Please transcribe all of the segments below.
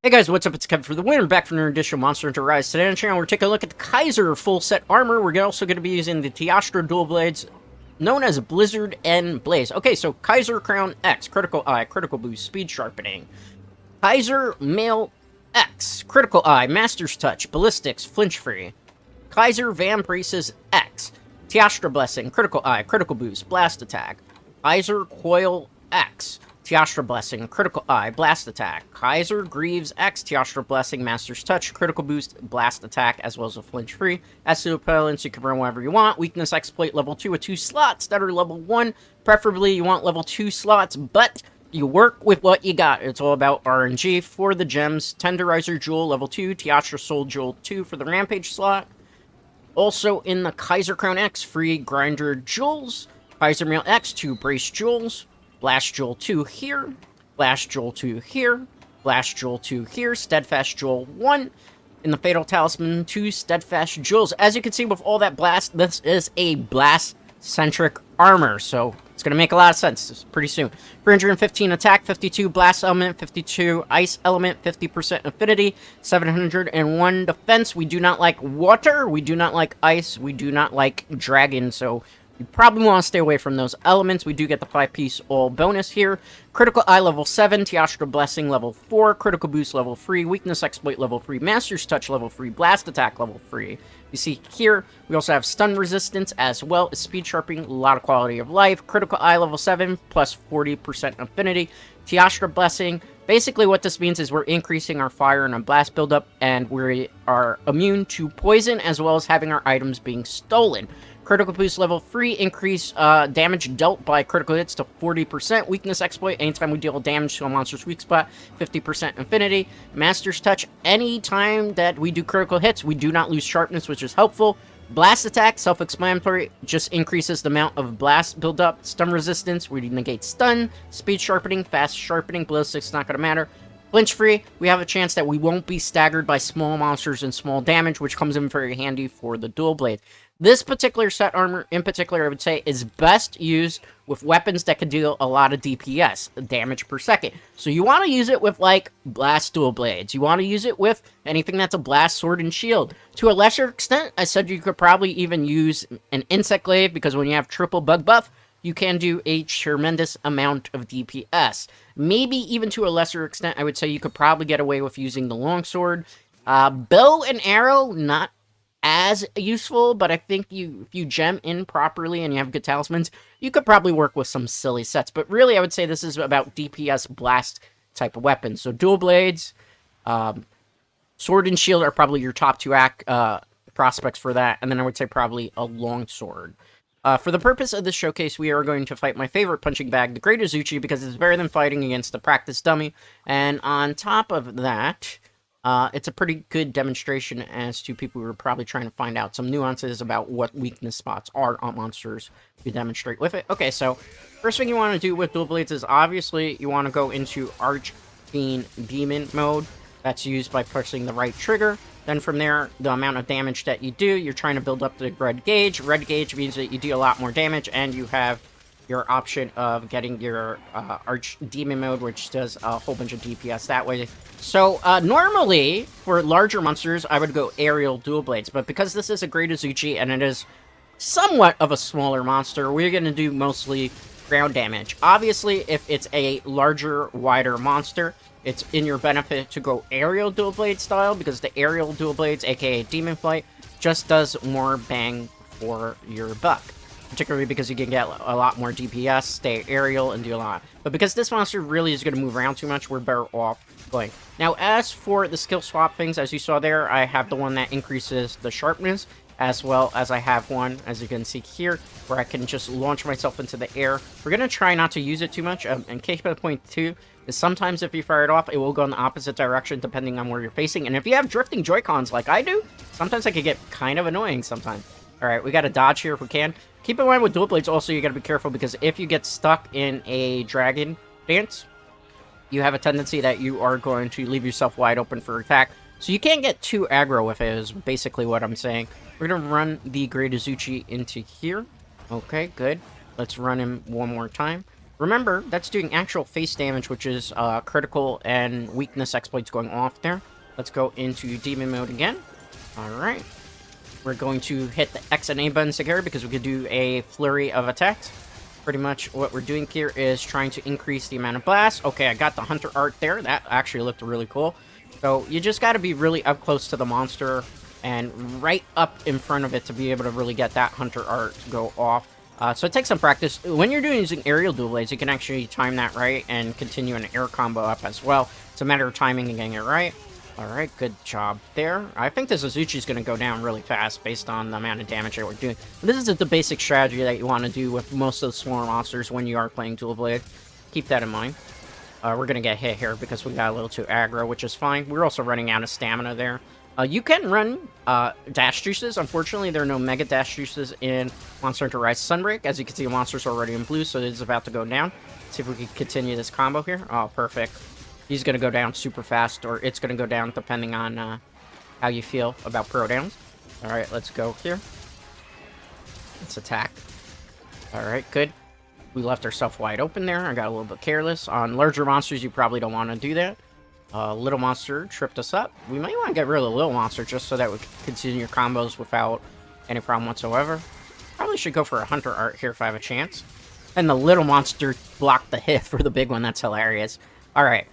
Hey guys, what's up? It's Kevin for the win. Back for another edition of Monster Hunter Rise. Today on the channel, we're taking a look at the Kaiser full set armor. We're also going to be using the Teostra dual blades, known as Blizzard and Blaze. Okay, so Kaiser Crown X, Critical Eye, Critical Boost, Speed Sharpening. Kaiser Mail X, Critical Eye, Master's Touch, Ballistics, Flinch Free. Kaiser Van Braces X, Teostra Blessing, Critical Eye, Critical Boost, Blast Attack. Kaiser Coil X, Teostra Blessing, Critical Eye, Blast Attack. Kaiser Greaves X, Teostra Blessing, Master's Touch, Critical Boost, Blast Attack, as well as a Flinch Free. As to opponents, you can run whatever you want. Weakness Exploit level 2 with 2 slots that are level 1. Preferably, you want level 2 slots, but you work with what you got. It's all about RNG. For the gems, Tenderizer Jewel level 2, Teostra Soul Jewel 2 for the Rampage slot. Also in the Kaiser Crown X, free Grinder Jewels. Kaiser Mail X, 2 Brace Jewels. Blast Jewel 2 here, Blast Jewel 2 here, Blast Jewel 2 here, Steadfast Jewel 1. In the Fatal Talisman, 2 Steadfast Jewels. As you can see with all that blast, this is a blast-centric armor, so it's going to make a lot of sense pretty soon. 315 attack, 52 blast element, 52 ice element, 50% affinity, 701 defense. We do not like water, we do not like ice, we do not like dragon, so you probably want to stay away from those elements. We do get the 5-piece all bonus here. Critical Eye level 7, Teostra Blessing level 4, Critical Boost level 3, Weakness Exploit level 3, Master's Touch level 3, Blast Attack level 3. You see here, we also have Stun Resistance as well as Speed Sharpening, a lot of quality of life. Critical Eye level 7 plus 40% affinity. Teostra Blessing. Basically what this means is we're increasing our fire and our blast buildup, and we are immune to poison as well as having our items being stolen. Critical Boost level 3, increase damage dealt by critical hits to 40%. Weakness Exploit, anytime we deal damage to a monster's weak spot, 50% Infinity. Master's Touch, anytime that we do critical hits, we do not lose sharpness, which is helpful. Blast Attack, self-explanatory, just increases the amount of blast buildup. Stun Resistance, we negate stun. Speed Sharpening, Fast Sharpening, Ballistics, not going to matter. Flinch Free, we have a chance that we won't be staggered by small monsters and small damage, which comes in very handy for the dual blade. This particular set armor, in particular, I would say, is best used with weapons that can deal a lot of DPS, damage per second. So you want to use it with, like, blast dual blades. You want to use it with anything that's a blast, sword, and shield. To a lesser extent, I said you could probably even use an insect glaive, because when you have triple bug buff, you can do a tremendous amount of DPS. Maybe even to a lesser extent, I would say you could probably get away with using the longsword. Bow and arrow, not as useful, but I think if you gem in properly and you have good talismans, you could probably work with some silly sets. But really, I would say this is about DPS blast type of weapons. So dual blades, sword and shield are probably your top 2 prospects for that, and then I would say probably a longsword. For the purpose of this showcase, we are going to fight my favorite punching bag, the Great Azuchi, because it's better than fighting against the practice dummy. And on top of that, it's a pretty good demonstration as to people who are probably trying to find out some nuances about what weakness spots are on monsters to demonstrate with it. Okay, so first thing you want to do with dual blades is obviously you want to go into Archfiend Demon mode. That's used by pressing the right trigger. Then from there, the amount of damage that you do, you're trying to build up the red gauge. Red gauge means that you do a lot more damage, and you have your option of getting your Arch Demon mode, which does a whole bunch of DPS that way. So, normally, for larger monsters, I would go aerial dual blades, but because this is a Great Azuchi, and it is somewhat of a smaller monster, we're going to do mostly ground damage. Obviously, if it's a larger, wider monster, it's in your benefit to go aerial dual blade style, because the aerial dual blades, aka Demon Flight, just does more bang for your buck. Particularly because you can get a lot more DPS, stay aerial, and do a lot. But because this monster really is going to move around too much, we're better off going. Now, as for the skill swap things, as you saw there, I have the one that increases the sharpness, as well as I have one, as you can see here, where I can just launch myself into the air. We're going to try not to use it too much, and case by point 2 is sometimes if you fire it off, it will go in the opposite direction depending on where you're facing. And if you have drifting Joy-Cons like I do, sometimes it can get kind of annoying sometimes. Alright, we got to dodge here if we can. Keep in mind with dual blades also, you got to be careful, because if you get stuck in a dragon dance, you have a tendency that you are going to leave yourself wide open for attack. So you can't get too aggro with it, is basically what I'm saying. We're going to run the Great Azuchi into here. Okay, good. Let's run him one more time. Remember, that's doing actual face damage, which is critical and weakness exploits going off there. Let's go into demon mode again. Alright. We're going to hit the X and A buttons together because we could do a flurry of attacks. Pretty much what we're doing here is trying to increase the amount of blast. Okay, I got the hunter art there. That actually looked really cool. So you just got to be really up close to the monster and right up in front of it to be able to really get that hunter art to go off. So it takes some practice. When you're using aerial dual blades, you can actually time that right and continue an air combo up as well. It's a matter of timing and getting it right. Alright, good job there. I think this Azuchi's going to go down really fast based on the amount of damage that we're doing. This is the basic strategy that you want to do with most of the smaller monsters when you are playing dual blade. Keep that in mind. We're going to get hit here because we got a little too aggro, which is fine. We're also running out of stamina there. You can run dash juices. Unfortunately, there are no mega dash juices in Monster Hunter Rise Sunbreak. As you can see, the monster's already in blue, so it is about to go down. Let's see if we can continue this combo here. Oh, perfect. He's going to go down super fast, or it's going to go down depending on how you feel about pro downs. Alright, let's go here. Let's attack. Alright, good. We left ourselves wide open there. I got a little bit careless. On larger monsters, you probably don't want to do that. Little monster tripped us up. We might want to get rid of the little monster just so that we can continue your combos without any problem whatsoever. Probably should go for a hunter art here if I have a chance. And the little monster blocked the hit for the big one. That's hilarious. Alright.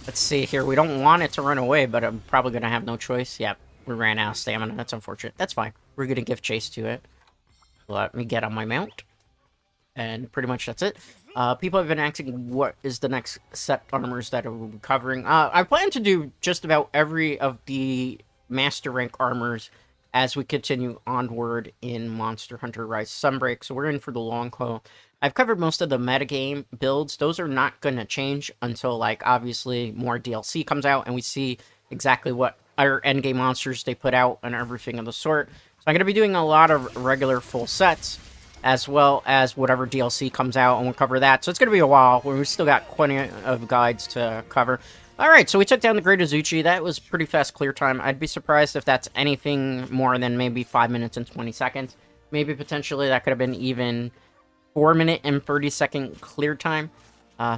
Let's see here. We don't want it to run away, but I'm probably going to have no choice. Yep. We ran out of stamina. That's unfortunate. That's fine. We're going to give chase to it. Let me get on my mount. And pretty much that's it. People have been asking what is the next set armors that we'll be covering. I plan to do just about every of the master rank armors as we continue onward in Monster Hunter Rise Sunbreak. So we're in for the long haul. I've covered most of the metagame builds. Those are not going to change until, like, obviously more DLC comes out and we see exactly what other endgame monsters they put out and everything of the sort. So I'm going to be doing a lot of regular full sets, as well as whatever DLC comes out, and we'll cover that. So it's going to be a while. We've still got plenty of guides to cover. Alright, so we took down the Great Azuchi. That was pretty fast clear time. I'd be surprised if that's anything more than maybe 5 minutes and 20 seconds. Maybe potentially that could have been even 4 minute and 30 second clear time.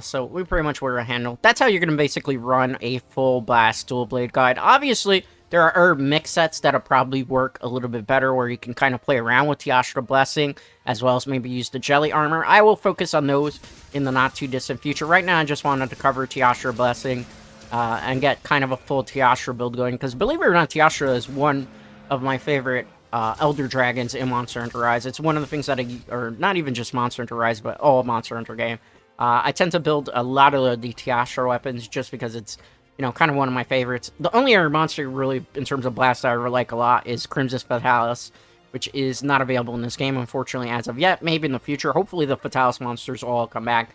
So we pretty much were a handle. That's how you're going to basically run a full blast dual blade guide. Obviously, there are mix sets that'll probably work a little bit better where you can kind of play around with Teostra Blessing, as well as maybe use the Jelly Armor. I will focus on those in the not-too-distant future. Right now, I just wanted to cover Teostra Blessing and get kind of a full Teostra build going, because believe it or not, Teostra is one of my favorite Elder Dragons in Monster Hunter Rise. It's one of the things that or not even just Monster Hunter Rise, but all Monster Hunter game. I tend to build a lot of the Teostra weapons just because it's, you know, kind of one of my favorites. The only other monster really, in terms of blast, I really like a lot is Crimson Fatalis, which is not available in this game, unfortunately, as of yet. Maybe in the future. Hopefully the Fatalis monsters all come back.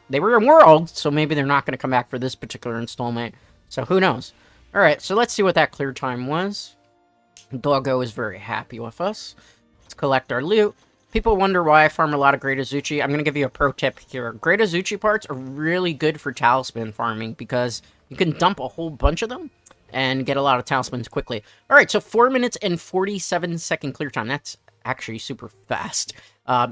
They were in World, so maybe they're not going to come back for this particular installment. So who knows? Alright, so let's see what that clear time was. Doggo is very happy with us. Let's collect our loot. People wonder why I farm a lot of Great Azuchi. I'm going to give you a pro tip here. Great Azuchi parts are really good for talisman farming because you can dump a whole bunch of them and get a lot of talismans quickly. Alright, so 4 minutes and 47 second clear time. That's actually super fast.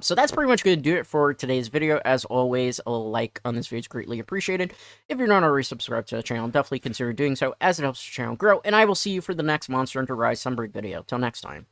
So that's pretty much going to do it for today's video. As always, a like on this video is greatly appreciated. If you're not already subscribed to the channel, definitely consider doing so as it helps the channel grow. And I will see you for the next Monster Hunter Rise Sunbreak video. Till next time.